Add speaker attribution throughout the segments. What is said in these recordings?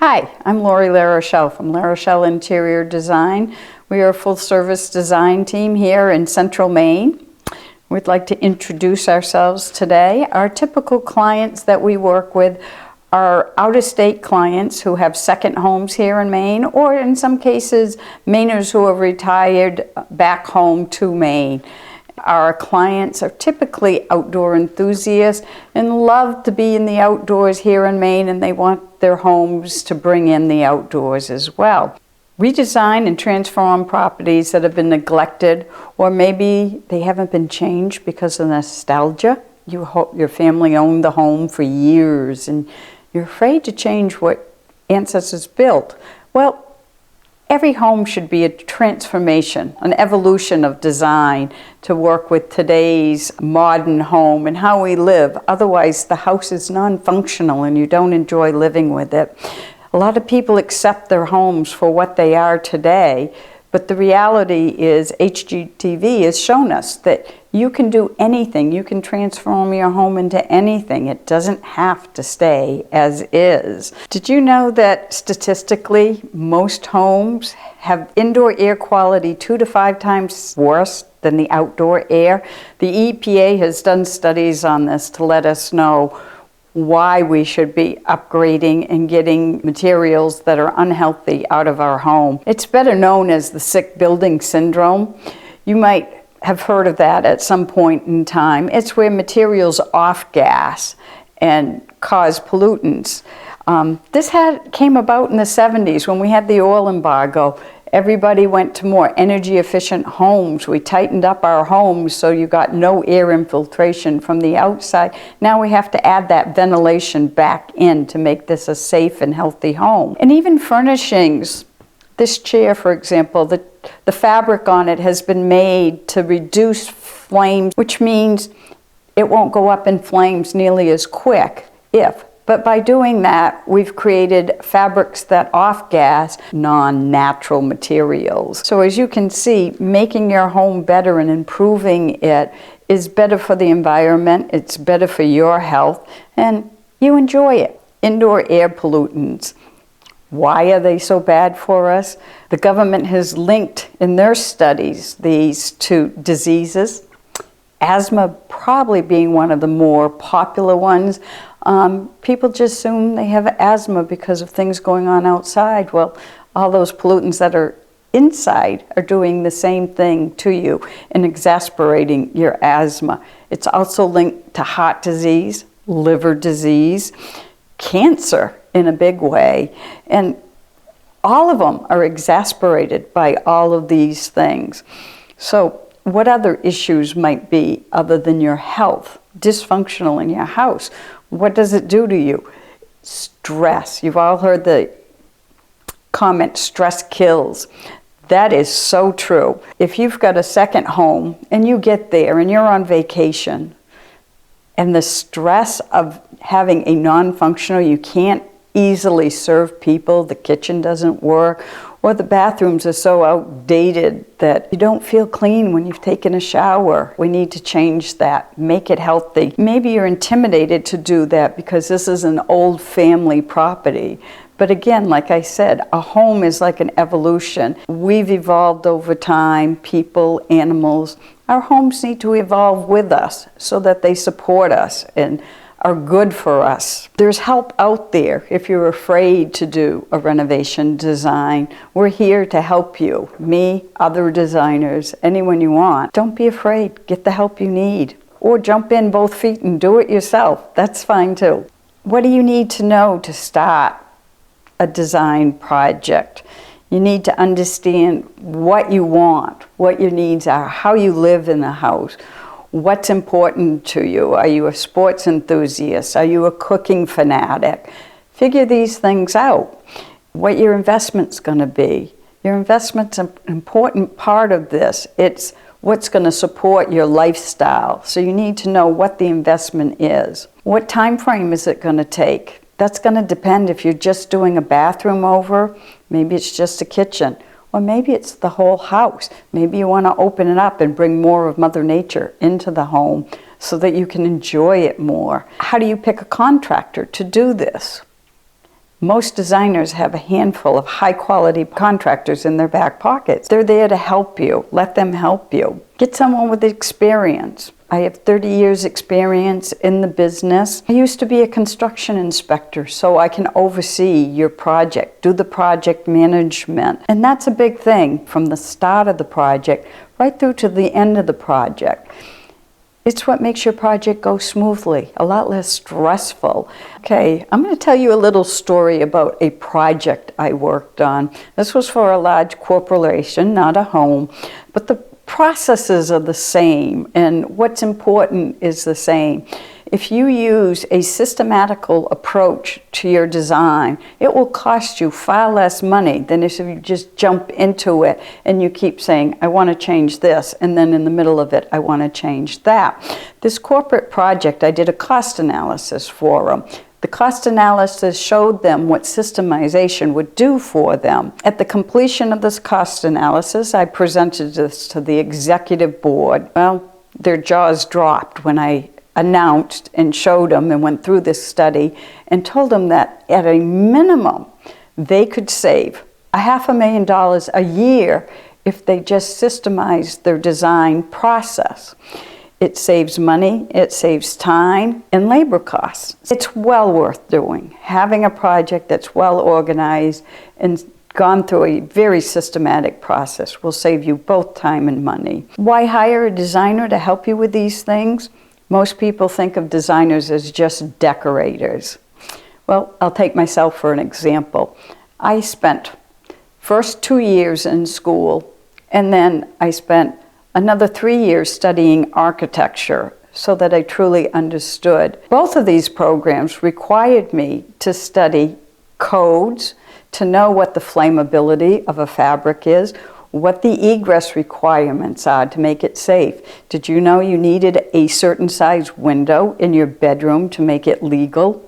Speaker 1: Hi, I'm LaRochelle from LaRochelle Interior Design. We are a full-service design team here in Central Maine. We'd like to introduce ourselves today. Our typical clients that we work with are out-of-state clients who have second homes here in Maine, or in some cases, Mainers who have retired back home to Maine. Our clients are typically outdoor enthusiasts and love to be in the outdoors here in Maine, and they want their homes to bring in the outdoors as well. We design and transform properties that have been neglected, or maybe they haven't been changed because of nostalgia. Your family owned the home for years and you're afraid to change what ancestors built. Well, every home should be a transformation, an evolution of design to work with today's modern home and how we live. Otherwise, the house is non-functional and you don't enjoy living with it. A lot of people accept their homes for what they are today, but the reality is HGTV has shown us that you can do anything. You can transform your home into anything. It doesn't have to stay as is. Did you know that statistically most homes have indoor air quality 2 to 5 times worse than the outdoor air? The EPA has done studies on this to let us know why we should be upgrading and getting materials that are unhealthy out of our home. It's better known as the sick building syndrome. You might have heard of that at some point in time. It's where materials off-gas and cause pollutants. This came about in the 70s when we had the oil embargo. Everybody went to more energy efficient homes. We tightened up our homes so you got no air infiltration from the outside. Now we have to add that ventilation back in to make this a safe and healthy home. And even furnishings. This chair, for example, the fabric on it has been made to reduce flames, which means it won't go up in flames nearly as quick But by doing that, we've created fabrics that off-gas non-natural materials. So as you can see, making your home better and improving it is better for the environment, it's better for your health, and you enjoy it. Indoor air pollutants. Why are they so bad for us? The government has linked in their studies these two diseases, asthma probably being one of the more popular ones. People just assume they have asthma because of things going on outside. Well, all those pollutants that are inside are doing the same thing to you and exacerbating your asthma. It's also linked to heart disease, liver disease, cancer in a big way, and all of them are exacerbated by all of these things. So what other issues might be other than your health, dysfunctional in your house? What does it do to you? Stress. You've all heard the comment, stress kills. That is so true. If you've got a second home and you get there and you're on vacation, and the stress of having a non-functional, you can't easily serve people, the kitchen doesn't work, or the bathrooms are so outdated that you don't feel clean when you've taken a shower. We need to change that, make it healthy. Maybe you're intimidated to do that because this is an old family property. But again, like I said, a home is like an evolution. We've evolved over time, people, animals. Our homes need to evolve with us so that they support us and are good for us. There's help out there if you're afraid to do a renovation design. We're here to help you. Me, other designers, anyone you want. Don't be afraid. Get the help you need. Or jump in both feet and do it yourself. That's fine too. What do you need to know to start a design project? You need to understand what you want, what your needs are, how you live in the house. What's important to you? Are you a sports enthusiast? Are you a cooking fanatic? Figure these things out. What your investment's going to be. Your investment's an important part of this. It's what's going to support your lifestyle. So you need to know what the investment is. What time frame is it going to take? That's going to depend if you're just doing a bathroom over, maybe it's just a kitchen. Or maybe it's the whole house. Maybe you want to open it up and bring more of Mother Nature into the home so that you can enjoy it more. How do you pick a contractor to do this? Most designers have a handful of high-quality contractors in their back pockets. They're there to help you. Let them help you. Get someone with experience. I have 30 years experience in the business. I used to be a construction inspector, so I can oversee your project, do the project management. And that's a big thing from the start of the project right through to the end of the project. It's what makes your project go smoothly, a lot less stressful. Okay, I'm going to tell you a little story about a project I worked on. This was for a large corporation, not a home, but the processes are the same, and what's important is the same. If you use a systematical approach to your design, it will cost you far less money than if you just jump into it and you keep saying, I want to change this, and then in the middle of it, I want to change that. This corporate project, I did a cost analysis for them. The cost analysis showed them what systemization would do for them. At the completion of this cost analysis, I presented this to the executive board. Well, their jaws dropped when I announced and showed them and went through this study and told them that at a minimum, they could save $500,000 a year if they just systemized their design process. It saves money, it saves time, and labor costs. It's well worth doing. Having a project that's well organized and gone through a very systematic process will save you both time and money. Why hire a designer to help you with these things? Most people think of designers as just decorators. Well, I'll take myself for an example. I spent first 2 years in school, and then I spent another 3 years studying architecture so that I truly understood. Both of these programs required me to study codes, to know what the flammability of a fabric is, what the egress requirements are to make it safe. Did you know you needed a certain size window in your bedroom to make it legal?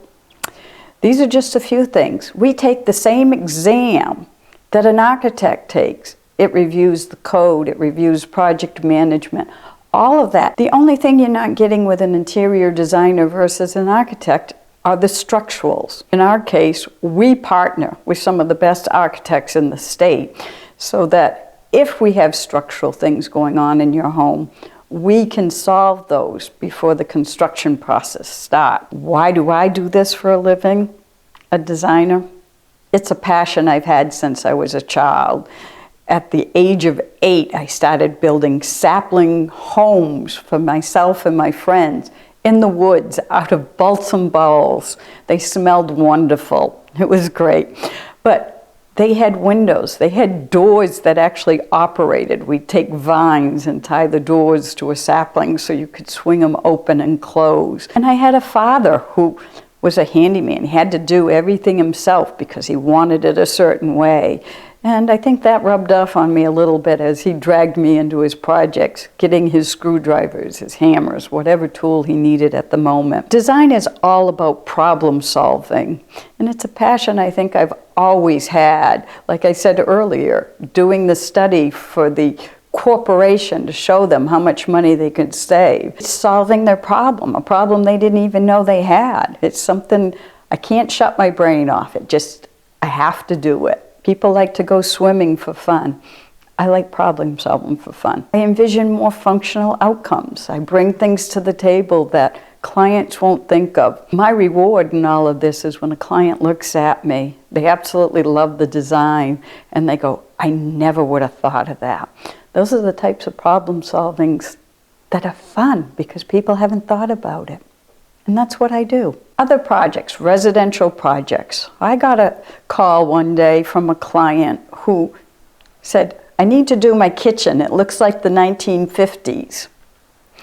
Speaker 1: These are just a few things. We take the same exam that an architect takes. It reviews the code, it reviews project management, all of that. The only thing you're not getting with an interior designer versus an architect are the structurals. In our case, we partner with some of the best architects in the state so that if we have structural things going on in your home, we can solve those before the construction process starts. Why do I do this for a living? A designer? It's a passion I've had since I was a child. At the age of 8, I started building sapling homes for myself and my friends in the woods out of balsam boughs. They smelled wonderful. It was great. But they had windows. They had doors that actually operated. We'd take vines and tie the doors to a sapling so you could swing them open and close. And I had a father who was a handyman. He had to do everything himself because he wanted it a certain way. And I think that rubbed off on me a little bit as he dragged me into his projects, getting his screwdrivers, his hammers, whatever tool he needed at the moment. Design is all about problem solving, and it's a passion I think I've always had. Like I said earlier, doing the study for the corporation to show them how much money they could save. It's solving their problem, a problem they didn't even know they had. It's something I can't shut my brain off. I have to do it. People like to go swimming for fun. I like problem solving for fun. I envision more functional outcomes. I bring things to the table that clients won't think of. My reward in all of this is when a client looks at me, they absolutely love the design, and they go, I never would have thought of that. Those are the types of problem solvings that are fun because people haven't thought about it. And that's what I do. Other projects, residential projects. I got a call one day from a client who said, I need to do my kitchen. It looks like the 1950s.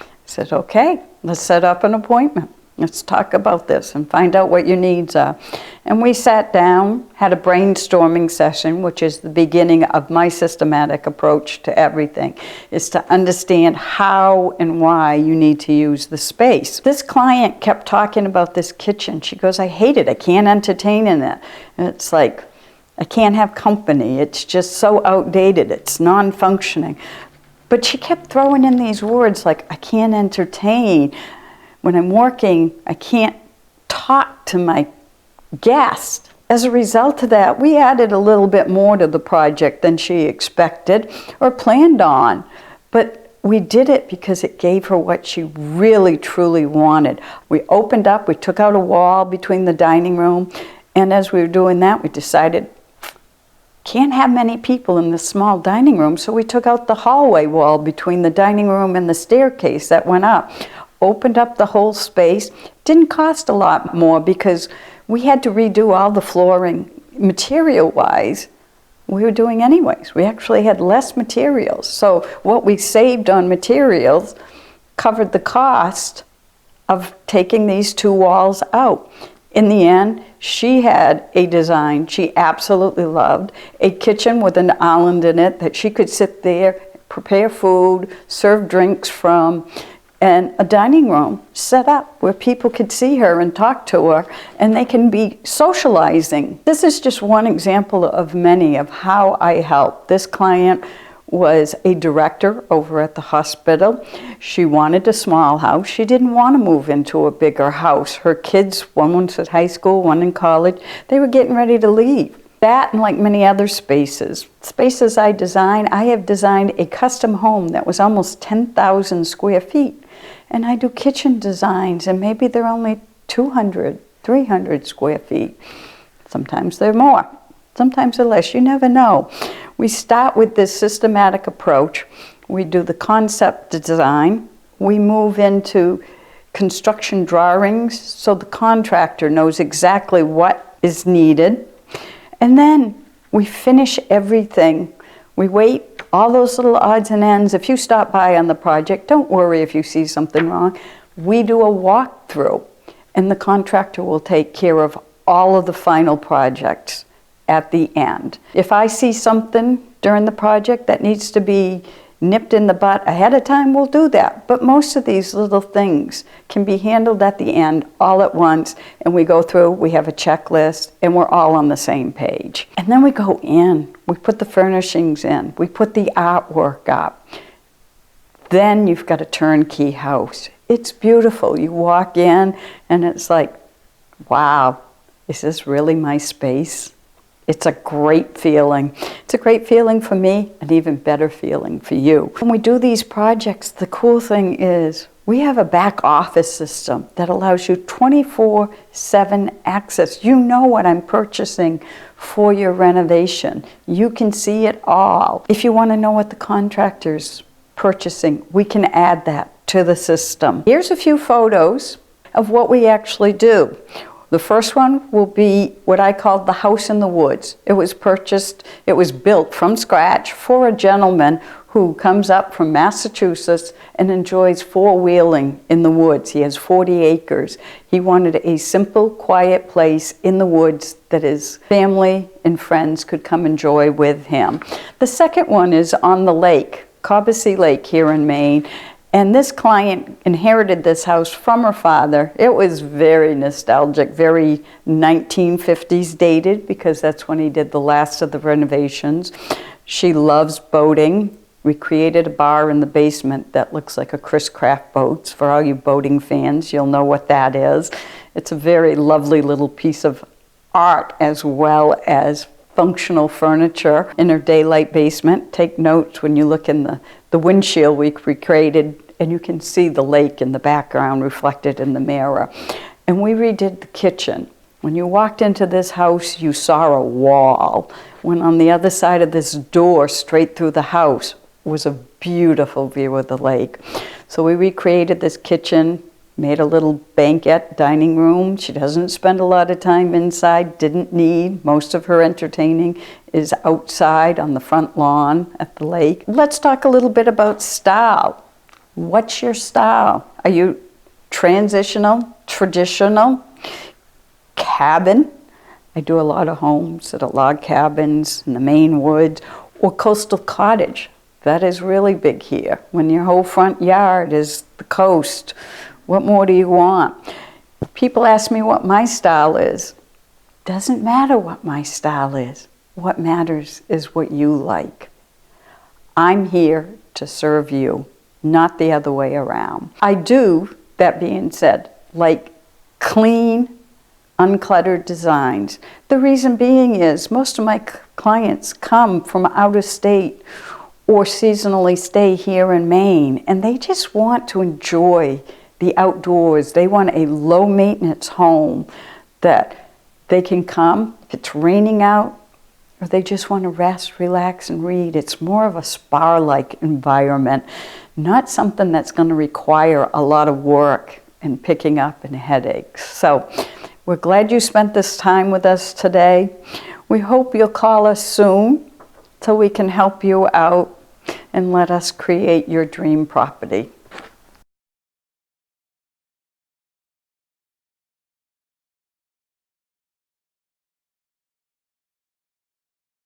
Speaker 1: I said, okay, let's set up an appointment. Let's talk about this and find out what your needs are. And we sat down, had a brainstorming session, which is the beginning of my systematic approach to everything, is to understand how and why you need to use the space. This client kept talking about this kitchen. She goes, I hate it. I can't entertain in it. And it's like, I can't have company. It's just so outdated. It's non-functioning. But she kept throwing in these words like, I can't entertain. When I'm working, I can't talk to my guest. As a result of that, we added a little bit more to the project than she expected or planned on. But we did it because it gave her what she really, truly wanted. We opened up, we took out a wall between the dining room, and as we were doing that, we decided, can't have many people in this small dining room, so we took out the hallway wall between the dining room and the staircase that went up. Opened up the whole space. Didn't cost a lot more because we had to redo all the flooring material-wise. We were doing anyways. We actually had less materials. So what we saved on materials covered the cost of taking these 2 walls out. In the end, she had a design she absolutely loved, a kitchen with an island in it that she could sit there, prepare food, serve drinks from, and a dining room set up where people could see her and talk to her, and they can be socializing. This is just one example of many of how I help. This client was a director over at the hospital. She wanted a small house. She didn't want to move into a bigger house. Her kids, one was at high school, one in college, they were getting ready to leave. That and like many other spaces I design, I have designed a custom home that was almost 10,000 square feet. And I do kitchen designs, and maybe they're only 200, 300 square feet. Sometimes they're more, sometimes they're less, you never know. We start with this systematic approach. We do the concept design. We move into construction drawings so the contractor knows exactly what is needed. And then we finish everything. We wait all those little odds and ends. If you stop by on the project, don't worry if you see something wrong. We do a walkthrough, and the contractor will take care of all of the final projects at the end. If I see something during the project that needs to be nipped in the butt ahead of time, we'll do that. But most of these little things can be handled at the end all at once, and we go through, we have a checklist, and we're all on the same page. And then we go in, we put the furnishings in, we put the artwork up. Then you've got a turnkey house. It's beautiful. You walk in and it's like, wow, is this really my space? It's a great feeling. It's a great feeling for me, an even better feeling for you. When we do these projects, the cool thing is we have a back office system that allows you 24/7 access. You know what I'm purchasing for your renovation. You can see it all. If you want to know what the contractor's purchasing, we can add that to the system. Here's a few photos of what we actually do. The first one will be what I call the house in the woods. It was built from scratch for a gentleman who comes up from Massachusetts and enjoys four-wheeling in the woods. He has 40 acres. He wanted a simple, quiet place in the woods that his family and friends could come enjoy with him. The second one is on the lake, Cobussy Lake here in Maine. And this client inherited this house from her father. It was very nostalgic, very 1950s dated, because that's when he did the last of the renovations. She loves boating. We created a bar in the basement that looks like a Chris Craft Boats. For all you boating fans, you'll know what that is. It's a very lovely little piece of art as well as functional furniture in her daylight basement. Take notes when you look in the windshield we recreated, and you can see the lake in the background reflected in the mirror. And we redid the kitchen. When you walked into this house, you saw a wall. When on the other side of this door, straight through the house, was a beautiful view of the lake. So we recreated this kitchen, made a little banquette dining room. She doesn't spend a lot of time inside, didn't need. Most of her entertaining is outside on the front lawn at the lake. Let's talk a little bit about style. What's your style? Are you transitional, traditional, cabin? I do a lot of homes that are log cabins in the Maine woods, or coastal cottage. That is really big here. When your whole front yard is the coast, what more do you want? People ask me what my style is. Doesn't matter what my style is. What matters is what you like. I'm here to serve you, not the other way around. I do, that being said, like clean, uncluttered designs. The reason being is most of my clients come from out of state or seasonally stay here in Maine, and they just want to enjoy the outdoors. They want a low maintenance home that they can come if it's raining out, or they just want to rest, relax, and read. It's more of a spa-like environment, not something that's going to require a lot of work and picking up and headaches. So we're glad you spent this time with us today. We hope you'll call us soon so we can help you out and let us create your dream property.